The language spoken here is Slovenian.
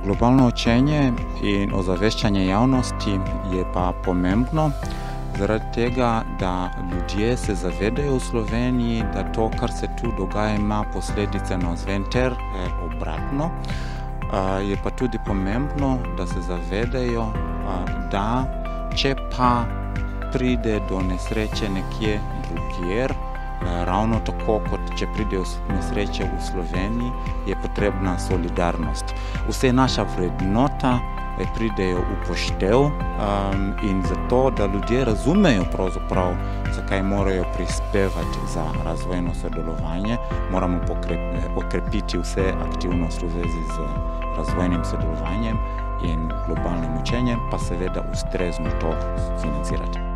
Globalno učenje in ozaveščanje javnosti je pa pomembno, zaradi tega, da ljudje se zavedajo v Sloveniji, da to, kar se tu dogaja, ima posledice navzven ter obratno. Je pa tudi pomembno, da se zavedajo, da če pa pride do nesreče nekje drugjer, ravno tako kot če pride nesreče v Sloveniji, je potrebna solidarnost. Vse naša vrednota pridejo v poštev in zato, da ljudje razumejo pravzaprav, zakaj morajo prispevati za razvojno sodelovanje, moramo okrepiti vse aktivnosti v zvezi z razvojnim sodelovanjem in globalnim učenjem, pa seveda ustrezno to financirati.